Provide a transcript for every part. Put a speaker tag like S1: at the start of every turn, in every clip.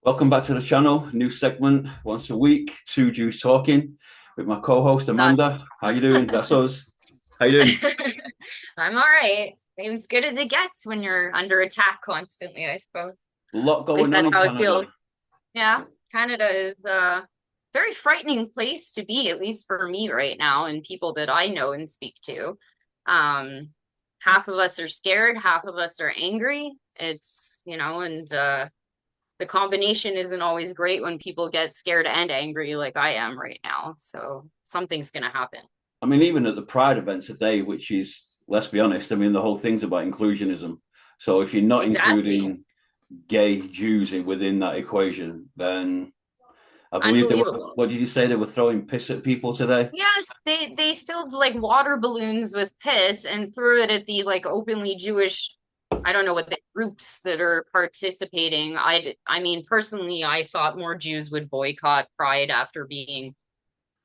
S1: Welcome back to the channel. New segment once a week. Two Jews talking with my co-host
S2: It's
S1: Amanda.
S2: us.
S1: How you doing? That's us. How you doing?
S2: I'm all right. As good as it gets when you're under attack constantly, I suppose.
S1: A lot
S2: At least
S1: going on
S2: that's
S1: in
S2: how it feels.
S1: Canada.
S2: Yeah, Canada is a very frightening place to be, at least for me right now, and people that I know and speak to. Um, Half of us are scared, half of us are angry. And the combination isn't always great when people get scared and angry like I am right now. So something's gonna happen.
S1: I mean, even at the Pride event today, which is, let's be honest, I mean, the whole thing's about inclusionism. So if you're not
S2: Exactly.
S1: including gay Jews within that equation, then I believe they were,
S2: Unbelievable.
S1: what did you say? They were throwing piss at people today?
S2: Yes, they filled like water balloons with piss and threw it at the like openly Jewish, I don't know what the groups that are participating. I mean, personally, I thought more Jews would boycott Pride after being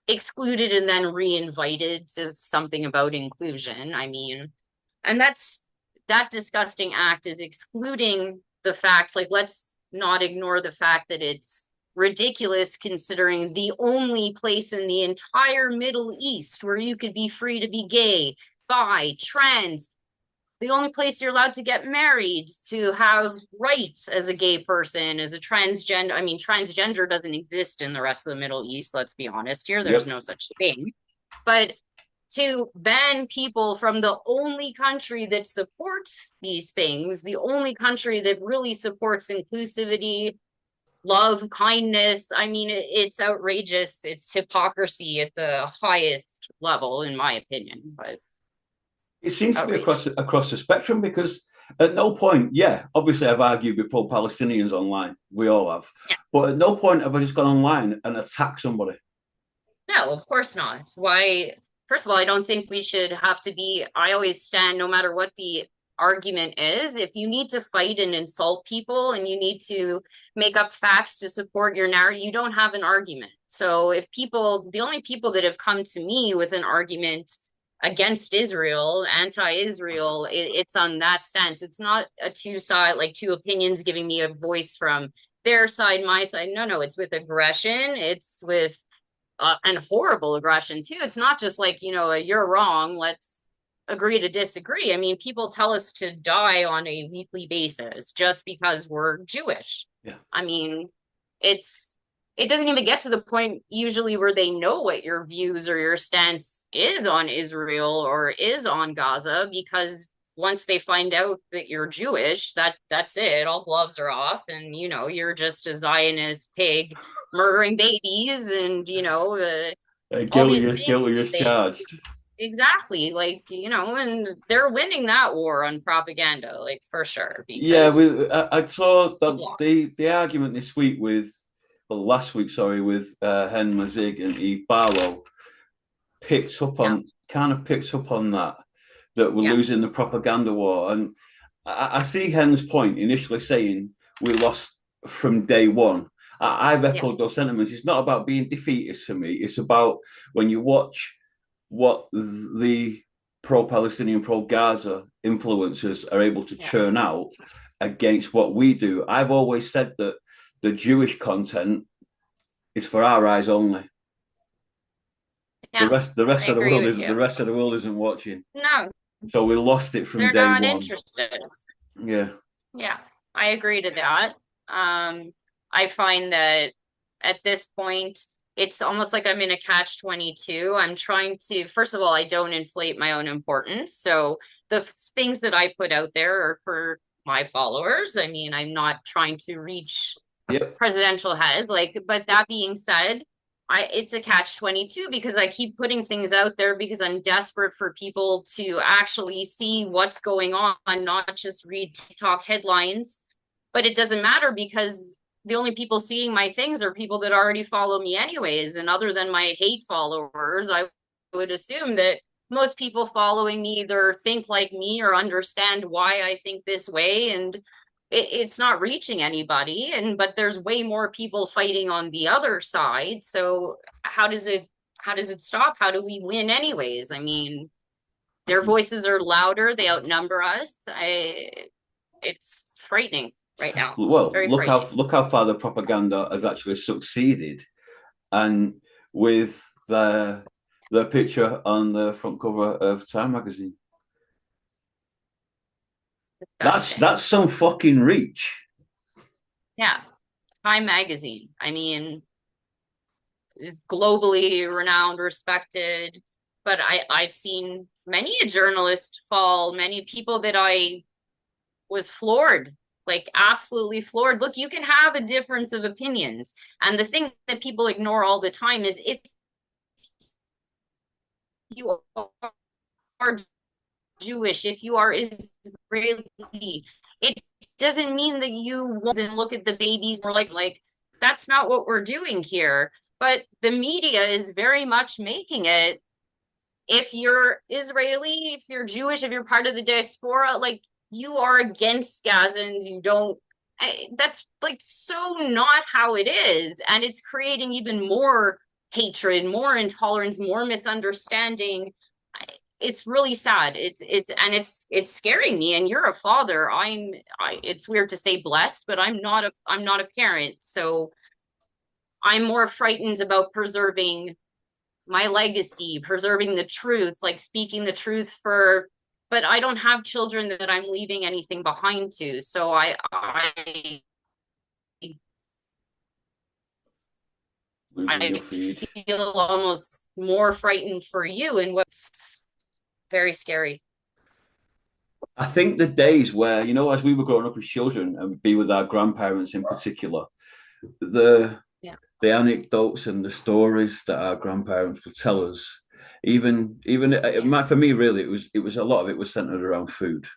S2: excluded and then re-invited to something about inclusion. I mean, and that disgusting act is excluding the fact, like, let's not ignore the fact that it's ridiculous considering the only place in the entire Middle East where you could be free to be gay, bi, trans, the only place you're allowed to get married, to have rights as a gay person, as a transgender. I mean, transgender doesn't exist in the rest of the Middle East, let's be honest here. There's
S1: Yep.
S2: no such thing. But to ban people from the only country that supports these things, the only country that really supports inclusivity, love, kindness. I mean, it's outrageous. It's hypocrisy at the highest level, in my opinion, but
S1: It seems to be
S2: outrageous.
S1: across the spectrum because at no point, yeah, obviously I've argued with pro-Palestinians online. We all have.
S2: Yeah.
S1: But at no point have I just gone online and attacked somebody.
S2: No, of course not. Why? First of all, I don't think we should have to be. I always stand, no matter what the argument is, if you need to fight and insult people and you need to make up facts to support your narrative, you don't have an argument. So if people, the only people that have come to me with an argument against Israel, anti-Israel, it's on that stance. It's not a two side, like two opinions giving me a voice from their side, my side. No, no, it's with aggression. It's with and horrible aggression too. It's not just like, you're wrong, let's agree to disagree. I mean, people tell us to die on a weekly basis just because we're Jewish.
S1: Yeah.
S2: I mean, it's it doesn't even get to the point usually where they know what your views or your stance is on Israel or is on Gaza, because once they find out that you're Jewish, that's it. All gloves are off, and you're just a Zionist pig murdering babies, and all these things
S1: Guilty
S2: that
S1: as
S2: they
S1: charged.
S2: exactly, like, and they're winning that war on propaganda, like, for sure,
S1: Yeah,
S2: because
S1: I saw
S2: they've
S1: the,
S2: lost.
S1: the argument this week with, well, last week, sorry, with Hen Mazig and Eve Barlow
S2: Yeah,
S1: kind of picks up on that we're
S2: yeah,
S1: losing the propaganda war. And I see Hen's point initially saying we lost from day one. I've
S2: yeah,
S1: echoed those sentiments. It's not about being defeatist for me. It's about when you watch what the pro-Palestinian, pro-Gaza influencers are able to
S2: yeah,
S1: churn out against what we do. I've always said that the Jewish content is for our eyes only.
S2: yeah.
S1: The
S2: I
S1: rest of the
S2: agree
S1: world
S2: with
S1: is
S2: you.
S1: the rest of the world isn't watching.
S2: No,
S1: So we lost it from
S2: they're
S1: day
S2: not
S1: one.
S2: interested.
S1: Yeah.
S2: Yeah, I agree to that. I find that at this point, it's almost like I'm in a catch 22. I'm trying to, first of all, I don't inflate my own importance. So the things that I put out there are for my followers. I mean, I'm not trying to reach
S1: Yep.
S2: presidential head. Like, but that being said, it's a catch 22 because I keep putting things out there because I'm desperate for people to actually see what's going on, not just read TikTok headlines. But it doesn't matter because the only people seeing my things are people that already follow me anyways. And other than my hate followers, I would assume that most people following me either think like me or understand why I think this way. And it's not reaching anybody, but there's way more people fighting on the other side. So how does it stop? How do we win anyways? I mean, their voices are louder, they outnumber us. It's frightening. right now.
S1: Well,
S2: Very frightening.
S1: look how far the propaganda has actually succeeded, and with the picture on the front cover of Time magazine.
S2: Disgusting.
S1: That's some fucking reach.
S2: Yeah. Time magazine. I mean, is globally renowned, respected. But I've seen many a journalist fall, many people that I was floored, like absolutely floored. Look, you can have a difference of opinions. And the thing that people ignore all the time is if you are Jewish, if you are Israeli, it doesn't mean that you won't look at the babies or like that's not what we're doing here. But the media is very much making it. If you're Israeli, if you're Jewish, if you're part of the diaspora, like you are against Gazans, you don't. That's like so not how it is, and it's creating even more hatred, more intolerance, more misunderstanding. It's really sad. It's scaring me. And you're a father. It's weird to say blessed, but I'm not a parent, so I'm more frightened about preserving my legacy, preserving the truth, like speaking the truth but I don't have children that I'm leaving anything behind to. So
S1: Losing your
S2: I
S1: feed.
S2: feel almost more frightened for you and what's very scary.
S1: I think the days where, as we were growing up as children and be with our grandparents in particular, the
S2: Yeah.
S1: the anecdotes and the stories that our grandparents would tell us, even
S2: Yeah.
S1: for me, really, it was a lot of it was centered around food,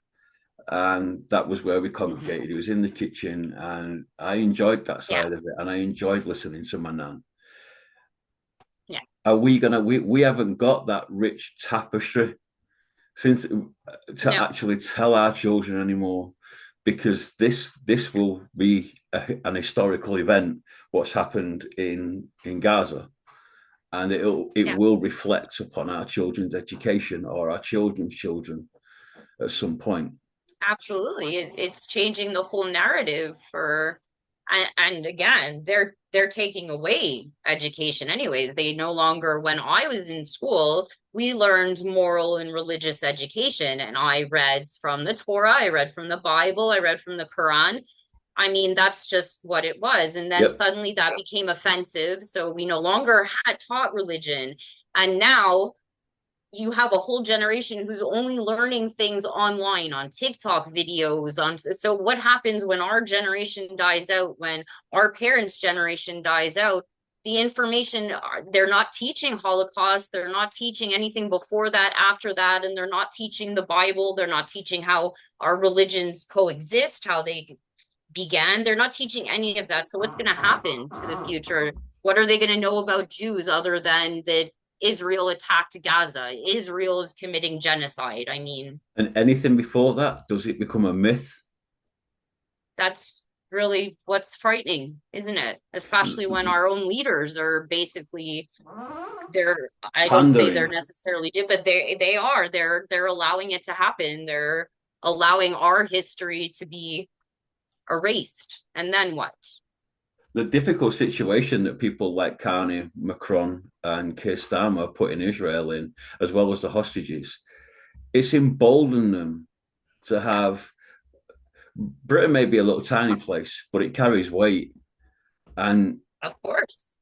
S1: and that was where we congregated. It was in the kitchen, and I enjoyed that
S2: Yeah.
S1: side of it, and I enjoyed listening to my nan.
S2: Yeah.
S1: Are we gonna? We haven't got that rich tapestry since to
S2: No.
S1: actually tell our children anymore, because this will be an historical event. What's happened in Gaza, and it
S2: Yeah.
S1: will reflect upon our children's education or our children's children at some point.
S2: Absolutely. It's changing the whole narrative and again, they're taking away education anyways. They no longer, when I was in school, we learned moral and religious education, and I read from the Torah, I read from the Bible, I read from the Quran. I mean, that's just what it was. And then
S1: Yep.
S2: suddenly that became offensive. So we no longer had taught religion. And now you have a whole generation who's only learning things online on TikTok videos on so what happens when our generation dies out, when our parents generation dies out, the information they're not teaching Holocaust, they're not teaching anything before that, after that, and they're not teaching the Bible, they're not teaching how our religions coexist, how they began, they're not teaching any of that. So what's going to happen to the future? What are they going to know about Jews other than that Israel attacked Gaza? Israel is committing genocide. I mean,
S1: And anything before that, does it become a myth?
S2: that's really what's frightening, isn't it? Especially when our own leaders are basically they're I don't say they're
S1: Pandering.
S2: necessarily do, but they are. They're allowing it to happen. They're allowing our history to be erased. And then what?
S1: The difficult situation that people like Carney, Macron, and Keir Starmer put in Israel in, as well as the hostages, it's emboldened them to have. Britain may be a little tiny place, but it carries weight. And
S2: Of course.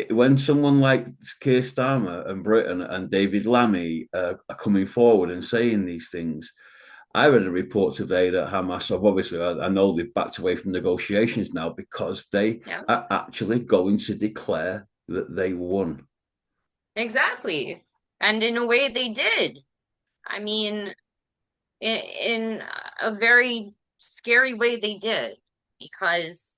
S1: when someone like Keir Starmer and Britain and David Lammy are coming forward and saying these things, I read a report today that Hamas have obviously, I know they've backed away from negotiations now because they
S2: Yeah.
S1: are actually going to declare that they won.
S2: Exactly. And in a way, they did. I mean, in a very scary way, they did because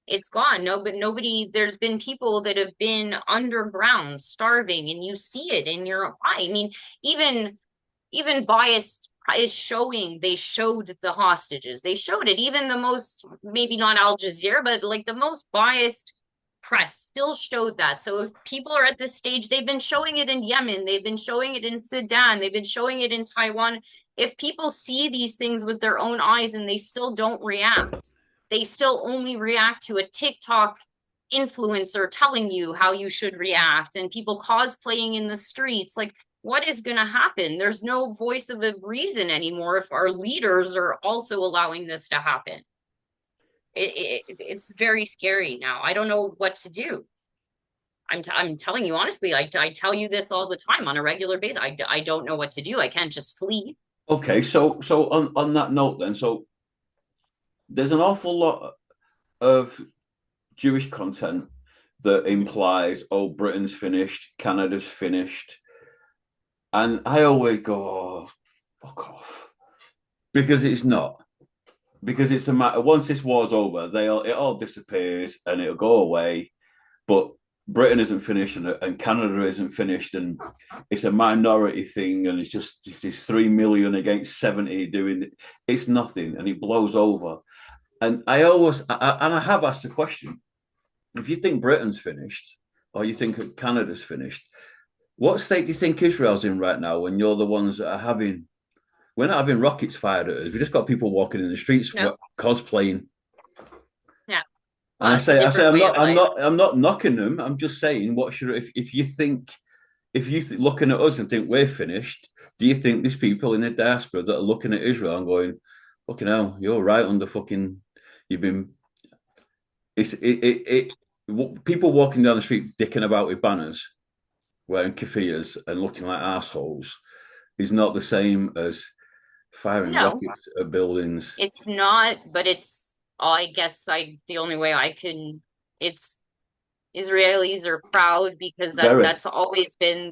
S2: it's gone. No, but nobody, there's been people that have been underground starving, and you see it in your eye. I mean, even biased is showing, they showed the hostages, they showed it. Even the most, maybe not Al Jazeera, but like the most biased press still showed that. So if people are at this stage, they've been showing it in Yemen, they've been showing it in Sudan, they've been showing it in Taiwan. If people see these things with their own eyes and they still don't react, they still only react to a TikTok influencer telling you how you should react, and people cosplaying in the streets. Like, what is going to happen? There's no voice of the reason anymore if our leaders are also allowing this to happen. It's very scary now. I don't know what to do. I'm telling you honestly, I tell you this all the time on a regular basis. I don't know what to do. I can't just flee.
S1: Okay, so on that note then, so there's an awful lot of Jewish content that implies, oh, Britain's finished, Canada's finished. And I always go, oh, fuck off. Because it's not. Because it's a matter, once this war's over, it all disappears and it'll go away. But Britain isn't finished and Canada isn't finished, and it's a minority thing, and it's 3 million against 70 doing it. It's nothing, and it blows over. And I have asked the question, if you think Britain's finished or you think Canada's finished, what state do you think Israel's in right now when you're the ones that are we're not having rockets fired at us. We just got people walking in the streets
S2: No.
S1: cosplaying.
S2: Yeah.
S1: Well, and I'm not knocking them. I'm just saying, if you looking at us and think we're finished, do you think there's people in the diaspora that are looking at Israel and going, fucking hell, you're right under fucking, you've been, people walking down the street dicking about with banners, wearing keffiyehs and looking like assholes is not the same as firing rockets at buildings.
S2: It's not, but I guess the only way I can, it's Israelis are proud because that's always been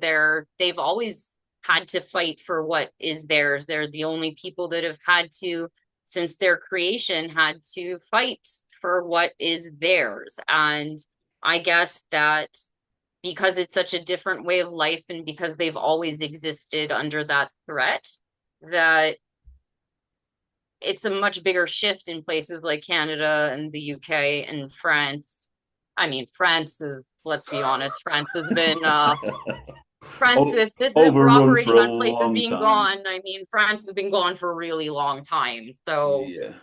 S2: they've always had to fight for what is theirs. They're the only people that have had to, since their creation, had to fight for what is theirs. And I guess that because it's such a different way of life and because they've always existed under that threat, that it's a much bigger shift in places like Canada and the UK and France. I mean, France is, let's be honest, France has been if this is operating on places being gone, I mean, France has been gone for a really long time. So yeah,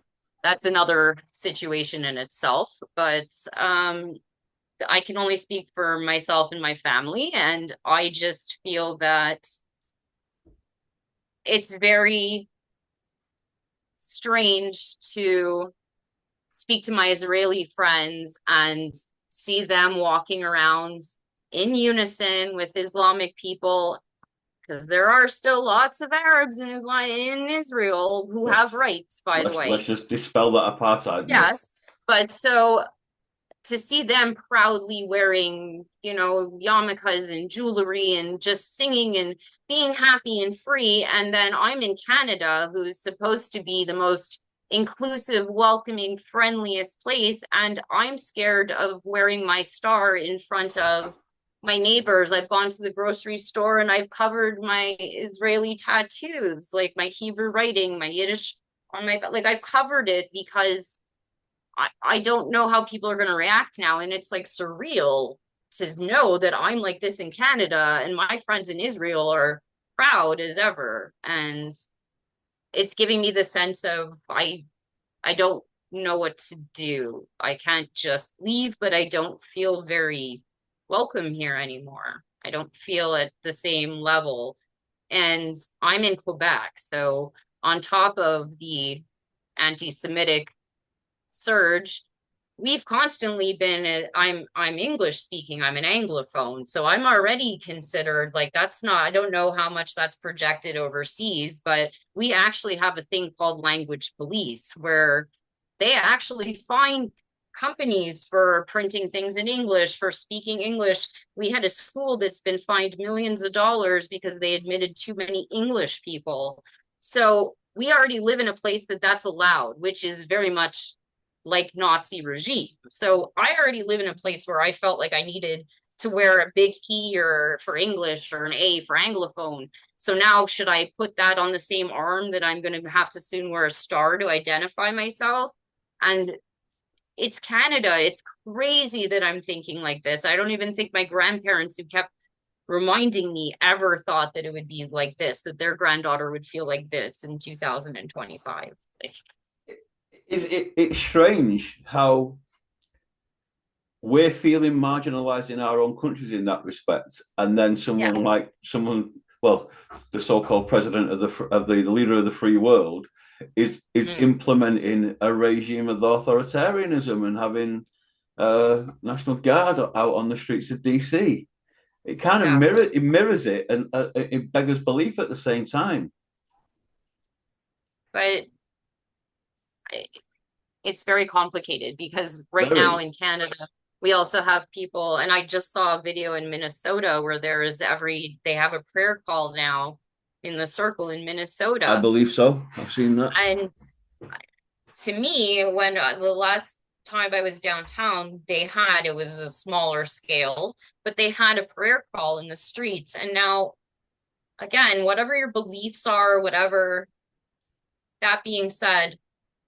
S2: that's another situation in itself. But I can only speak for myself and my family, and I just feel that it's very strange to speak to my Israeli friends and see them walking around in unison with Islamic people, because there are still lots of Arabs in Israel who have rights, by the way.
S1: Let's just dispel that apartheid.
S2: Yes, but so to see them proudly wearing, yarmulkes and jewelry and just singing and being happy and free. And then I'm in Canada, who's supposed to be the most inclusive, welcoming, friendliest place. And I'm scared of wearing my star in front of my neighbors. I've gone to the grocery store and I've covered my Israeli tattoos, like my Hebrew writing, my Yiddish on my, like I've covered it because I don't know how people are going to react now. And it's like surreal to know that I'm like this in Canada and my friends in Israel are proud as ever. And it's giving me the sense of I don't know what to do. I can't just leave, but I don't feel very welcome here anymore. I don't feel at the same level. And I'm in Quebec. So on top of the anti-Semitic surge, we've constantly been, I'm English speaking, I'm an Anglophone, so I'm already considered like, that's not, I don't know how much that's projected overseas, but we actually have a thing called language police where they actually fine companies for printing things in English, for speaking English. We had a school that's been fined millions of dollars because they admitted too many English people. So we already live in a place that's allowed, which is very much like Nazi regime. So I already live in a place where I felt like I needed to wear a big E or for English or an A for Anglophone. So now should I put that on the same arm that I'm going to have to soon wear a star to identify myself? And it's Canada. It's crazy that I'm thinking like this. I don't even think my grandparents, who kept reminding me, ever thought that it would be like this, that their granddaughter would feel like this in 2025.
S1: It's strange how we're feeling marginalized in our own countries in that respect, and then
S2: Yeah.
S1: well, the so-called president of the leader of the free world is
S2: Mm,
S1: implementing a regime of authoritarianism and having National Guard out on the streets of DC. It kind of
S2: exactly.
S1: mirrors it, and it beggars belief at the same time.
S2: But I- it's very complicated because right now
S1: Very.
S2: in Canada, we also have people, and I just saw a video in Minnesota where they have a prayer call now in the circle in
S1: I
S2: Minnesota.
S1: believe so. I've seen that.
S2: And to me, when the last time I was downtown, it was a smaller scale, but they had a prayer call in the streets. And now, again, whatever your beliefs are, whatever, that being said,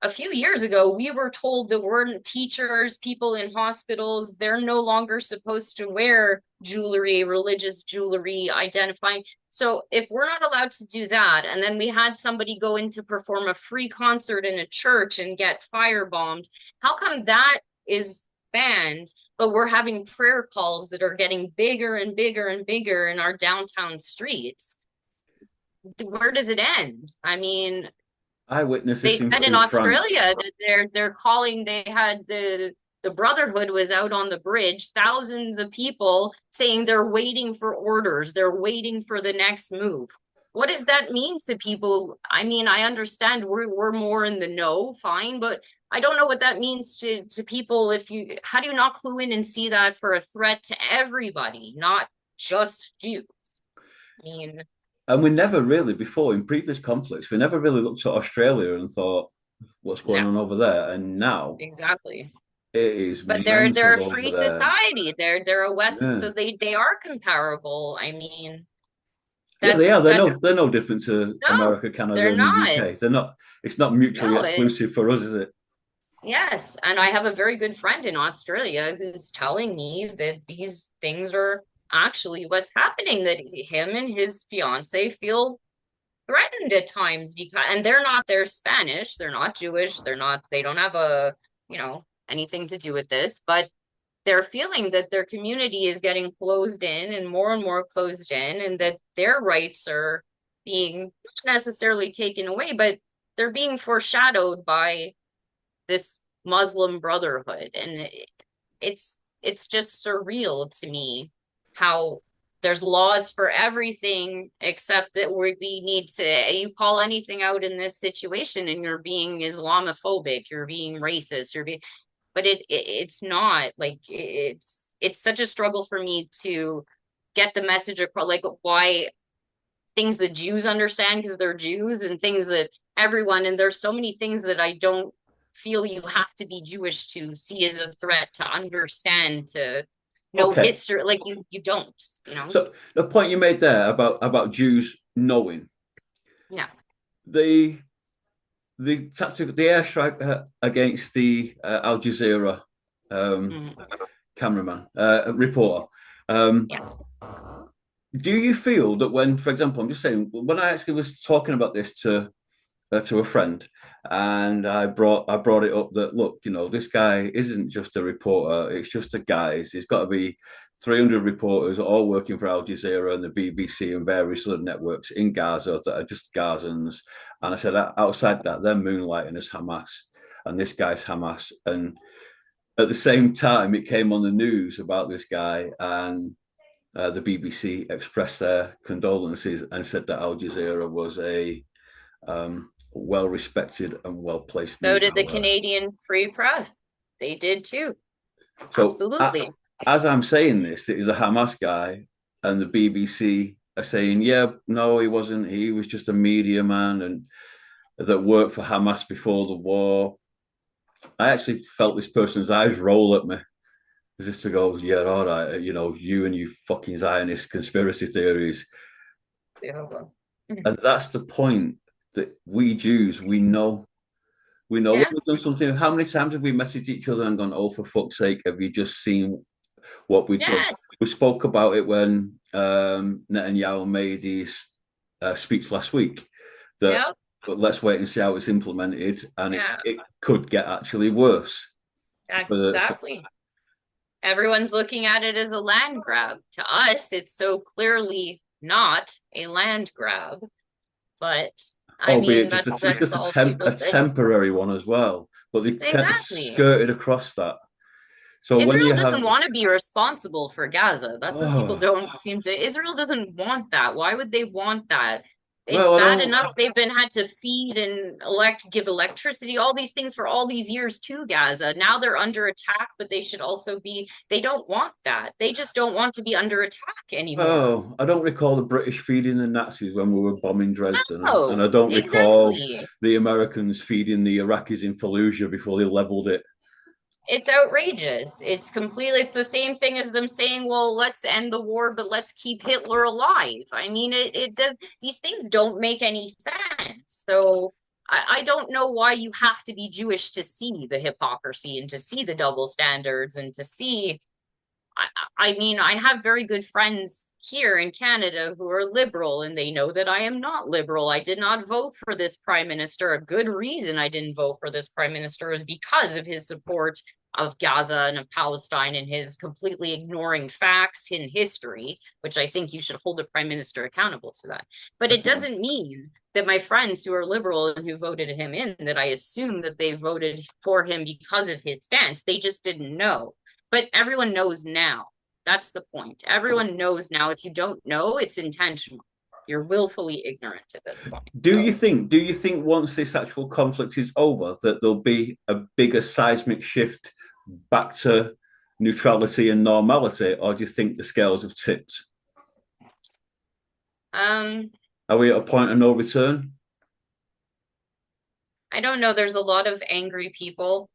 S2: a few years ago, we were told that we're teachers, people in hospitals, they're no longer supposed to wear jewelry, religious jewelry, identifying. So if we're not allowed to do that, and then we had somebody go in to perform a free concert in a church and get firebombed, how come that is banned, but we're having prayer calls that are getting bigger and bigger and bigger in our downtown streets? Where does it end? I mean,
S1: I witnessed
S2: they
S1: this
S2: said in
S1: in France.
S2: Australia that they're calling they had the Brotherhood was out on the bridge, thousands of people saying they're waiting for orders, they're waiting for the next move. What does that mean to people? I mean, I understand we're more in the know, fine, but I don't know what that means to people. If you how do you not clue in and see that for a threat to everybody, not just you? I mean,
S1: And we never really, before in previous conflicts, we never really looked at Australia and thought, what's going
S2: no,
S1: on over there? And now
S2: exactly.
S1: it is
S2: But they're a
S1: mental over
S2: free
S1: there.
S2: society. They're a West,
S1: Yeah.
S2: so they are comparable. I mean,
S1: Yeah, they are.
S2: that's
S1: They're no different to
S2: no,
S1: America, Canada,
S2: they're
S1: and the
S2: not.
S1: UK. They're not. It's not mutually
S2: No,
S1: exclusive for us, is it?
S2: yes, and I have a very good friend in Australia who's telling me that these things are actually what's happening. That him and his fiance feel threatened at times because, and they're Spanish, they're not Jewish, they don't have anything to do with this, but they're feeling that their community is getting closed in and more closed in, and that their rights are being not necessarily taken away, but they're being foreshadowed by this Muslim Brotherhood. And it's just surreal to me how there's laws for everything except that we need to you call anything out in this situation and you're being Islamophobic, you're being racist, you're being but it's not like it's such a struggle for me to get the message across, like why things that Jews understand because they're Jews and things that everyone, and there's so many things that I don't feel you have to be Jewish to see as a threat to understand, to know
S1: Okay.
S2: history, like you don't, you know.
S1: So the point you made there about Jews knowing
S2: Yeah.
S1: the the airstrike against the Al Jazeera um,
S2: Mhm.
S1: cameraman reporter. Um,
S2: Yeah.
S1: do you feel that when, for example, I'm just saying, when I actually was talking about this to a friend, and I brought it up that look, this guy isn't just a reporter; it's just a guy. There's got to be 300 reporters all working for Al Jazeera and the BBC and various other networks in Gaza that are just Gazans. And I said, outside that, they're moonlighting as Hamas, and this guy's Hamas. And at the same time, it came on the news about this guy, and the BBC expressed their condolences and said that Al Jazeera was a well respected and well placed
S2: So
S1: news
S2: did the
S1: outlet.
S2: Canadian Free Press. They did too.
S1: So,
S2: Absolutely.
S1: as I'm saying this, it is a Hamas guy, and the BBC are saying, yeah, no, he wasn't. He was just a media man and that worked for Hamas before the war. I actually felt this person's eyes roll at me as if to go, yeah, all right, you and you fucking Zionist conspiracy theories.
S2: Yeah.
S1: And that's the point that we Jews, we know when
S2: Yeah.
S1: we've done something. How many times have we messaged each other and gone, "Oh, for fuck's sake, have you just seen what we've done?"
S2: Yes.
S1: We spoke about it when Netanyahu made his speech last week. That
S2: Yep.
S1: but let's wait and see how it's implemented, and
S2: Yeah,
S1: it could get actually worse. For
S2: exactly. Everyone's looking at it as a land grab. To us, it's so clearly not a land grab. But I
S1: albeit
S2: mean,
S1: just it's
S2: that's
S1: just
S2: all people
S1: a
S2: say.
S1: temporary one as well, but they kind of
S2: Exactly.
S1: skirted across that. So when
S2: Israel
S1: you have
S2: doesn't want to be responsible for Gaza. That's what people
S1: oh
S2: don't seem to. Israel doesn't want that. Why would they want that? It's
S1: well, I
S2: bad
S1: don't.
S2: enough they've been had to feed and give electricity, all these things for all these years to Gaza. Now they're under attack, but they should also be, they don't want that. They just don't want to be under attack anymore.
S1: Oh, I don't recall the British feeding the Nazis when we were bombing Dresden,
S2: No,
S1: and I don't recall
S2: exactly.
S1: the Americans feeding the Iraqis in Fallujah before they leveled it.
S2: It's outrageous. It's completely, it's the same thing as them saying, well, let's end the war, but let's keep Hitler alive. I mean, it does, these things don't make any sense. So I don't know why you have to be Jewish to see the hypocrisy and to see the double standards and to see I, I mean, I have very good friends here in Canada who are liberal, and they know that I am not liberal. I did not vote for this prime minister. A good reason I didn't vote for this prime minister is because of his support of Gaza and of Palestine and his completely ignoring facts in history, which I think you should hold a prime minister accountable to that. But it
S1: Definitely.
S2: doesn't mean that my friends who are liberal and who voted him in, that I assume that they voted for him because of his stance. They just didn't know. But everyone knows now. That's the point. Everyone knows now. If you don't know, it's intentional. You're willfully ignorant at this point. So,
S1: Do you think once this actual conflict is over that there'll be a bigger seismic shift back to neutrality and normality, or do you think the scales have tipped?
S2: um,
S1: Are we at a point of no return?
S2: I don't know. There's a lot of angry people.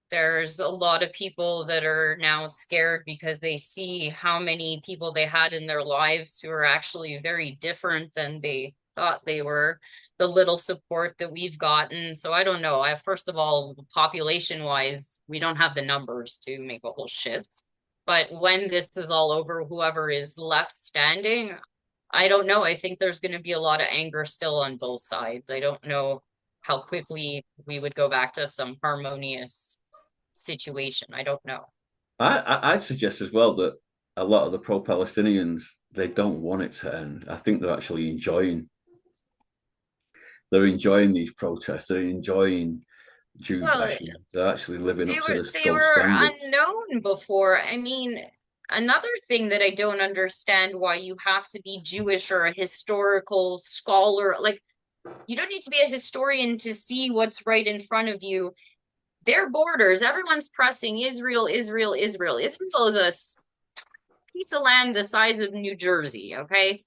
S2: There's a lot of people that are now scared because they see how many people they had in their lives who are actually very different than they thought they were, the little support that we've gotten. So I don't know. First of all, population wise, we don't have the numbers to make a whole shift. But when this is all over, whoever is left standing, I don't know. I think there's going to be a lot of anger still on both sides. I don't know how quickly we would go back to some harmonious situation. I don't know.
S1: I'd suggest as well that a lot of the pro-Palestinians they don't want it to end. I think they're enjoying these protests. They're enjoying Jew
S2: Well,
S1: bashing. They're actually living up to this
S2: they
S1: gold
S2: were
S1: standard.
S2: unknown before. I mean, another thing that I don't understand why you have to be Jewish or a historical scholar, like you don't need to be a historian to see what's right in front of you. Their borders, everyone's pressing Israel, Israel, Israel. Israel is a piece of land the size of New Jersey, okay?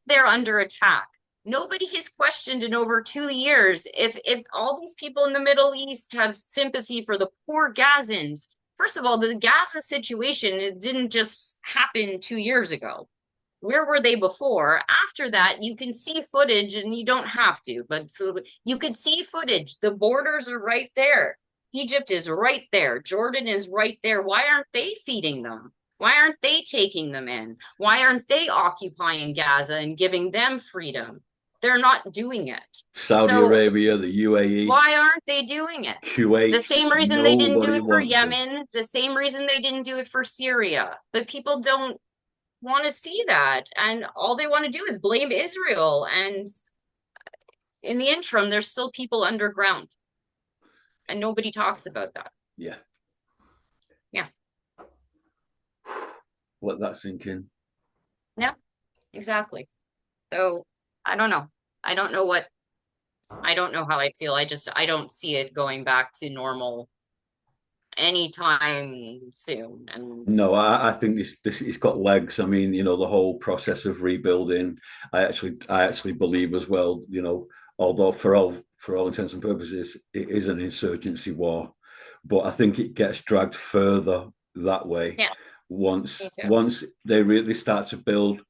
S2: They're under attack. Nobody has questioned in over 2 years if all these people in the Middle East have sympathy for the poor Gazans. First of all, the Gaza situation, it didn't just happen 2 years ago. Where were they before? After that, you can see footage, and you don't have to, but so you could see footage. The borders are right there. Egypt is right there. Jordan is right there. Why aren't they feeding them? Why aren't they taking them in? Why aren't they occupying Gaza and giving them freedom? They're not doing it.
S1: Saudi
S2: So
S1: Arabia, the UAE,
S2: why aren't they doing it? The
S1: Kuwait,
S2: same reason they didn't do
S1: nobody
S2: it for
S1: wants them.
S2: Yemen, the same reason they didn't do it for Syria. But people don't want to see that. And all they want to do is blame Israel. And in the interim, there's still people underground. And nobody talks about that.
S1: Yeah,
S2: Yeah.
S1: let that sink in.
S2: Yeah, exactly. So I don't know. I don't know what I don't know how I feel. I don't see it going back to normal anytime soon. And
S1: No, I think this it's got legs. I mean, the whole process of rebuilding. I actually believe as well. Although for all intents and purposes, it is an insurgency war, but I think it gets dragged further that way
S2: yeah, me too.
S1: once they really start to build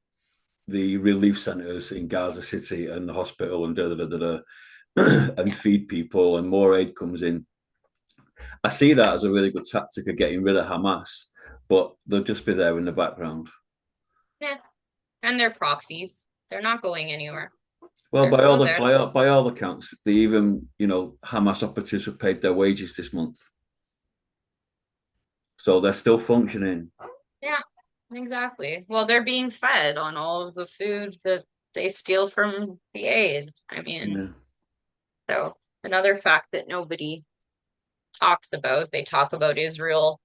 S1: the relief centers in Gaza City and the hospital and and
S2: Yeah.
S1: feed people and more aid comes in. I see that as a really good tactic of getting rid of Hamas, but they'll just be there in the background.
S2: Yeah. And they're proxies. They're not going anywhere.
S1: Well,
S2: They're
S1: by all
S2: still
S1: the
S2: there.
S1: by all accounts, they even Hamas operatives were paid their wages this month, so they're still functioning.
S2: Yeah, exactly. Well, they're being fed on all of the food that they steal from the aid. I mean,
S1: Yeah,
S2: so another fact that nobody talks about. They talk about Israel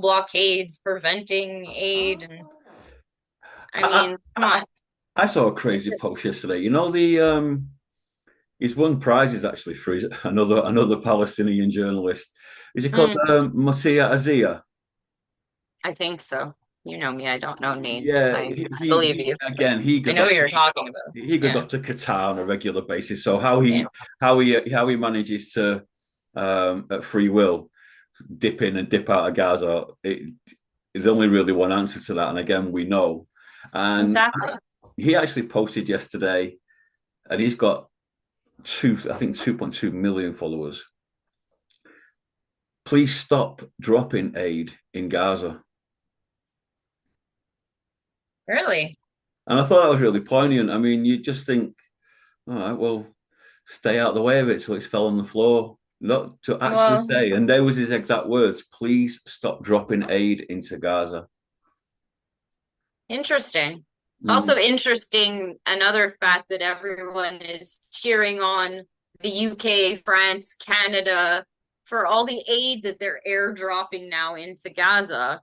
S2: blockades, preventing aid, and I
S1: I,
S2: mean, come on.
S1: I saw a crazy post yesterday. He's won prizes actually for another Palestinian journalist. Is he called
S2: Mm,
S1: Mosiah Azia?
S2: I think so. You know me, I don't know names.
S1: Yeah,
S2: I believe
S1: he
S2: you.
S1: again he
S2: I
S1: goes
S2: know
S1: off
S2: who
S1: to
S2: you're talking about.
S1: he goes
S2: Yeah.
S1: off to Qatar on a regular basis. So
S2: Yeah.
S1: how he manages to at free will dip in and dip out of Gaza, there's only really one answer to that. And again, we know. And
S2: Exactly.
S1: he actually posted yesterday, and he's got I think 2.2 million followers. Please stop dropping aid in Gaza.
S2: Really?
S1: And I thought that was really poignant. I mean, you just think, all right, well, stay out of the way of it so it's fell on the floor. Not to actually
S2: Well,
S1: say, and there was his exact words, please stop dropping aid into Gaza.
S2: interesting. It's also
S1: Mm,
S2: interesting, another fact that everyone is cheering on the UK, France, Canada for all the aid that they're airdropping now into Gaza.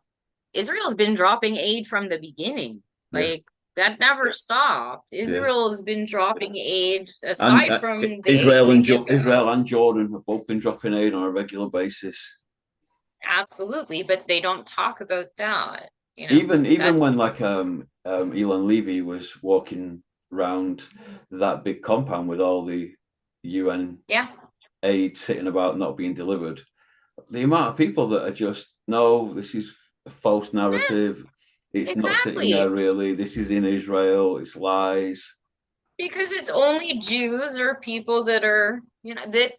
S2: Israel's been dropping aid from the beginning.
S1: yeah,
S2: Like that never stopped.
S1: yeah.
S2: Israel has been dropping aid
S1: And
S2: aside from the aid they give them.
S1: Israel and Jordan have both been dropping aid on a regular basis.
S2: Absolutely, but they don't talk about that.
S1: Even when
S2: That's
S1: like Elon Levy was walking around that big compound with all the UN
S2: yeah,
S1: aid sitting about not being delivered, the amount of people that are just no, this is a false narrative. It's not sitting
S2: exactly.
S1: there really. This is in Israel. It's lies.
S2: Because it's only Jews or people that are, that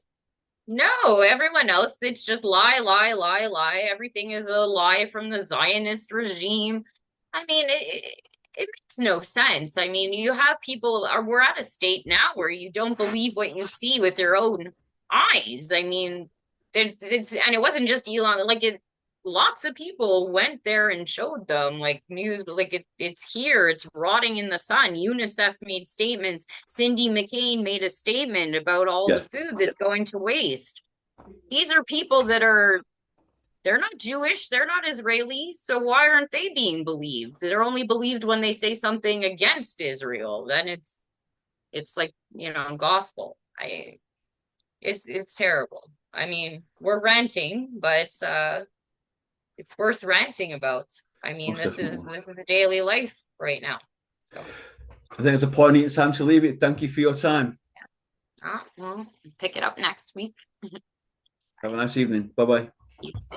S2: no, everyone else, it's just lie, lie, lie, lie. Everything is a lie from the Zionist regime. I mean, it makes no sense. I mean, you have people, or we're at a state now where you don't believe what you see with your own eyes. I mean, and it wasn't just Elon, like lots of people went there and showed them like news, but like it's here, it's rotting in the sun. UNICEF made statements. Cindy McCain made a statement about all the
S1: Yeah,
S2: food that's going to waste. These are people they're not Jewish, they're not Israeli, so why aren't they being believed? They're only believed when they say something against Israel. Then it's like, gospel. I it's terrible. I mean, we're ranting, but it's worth ranting about. I mean,
S1: most
S2: this is
S1: definitely.
S2: this is daily life right now. So,
S1: I think it's a poignant time to leave it. Thank you for your time.
S2: well, pick it up next week.
S1: Have a nice evening. Bye bye.
S2: You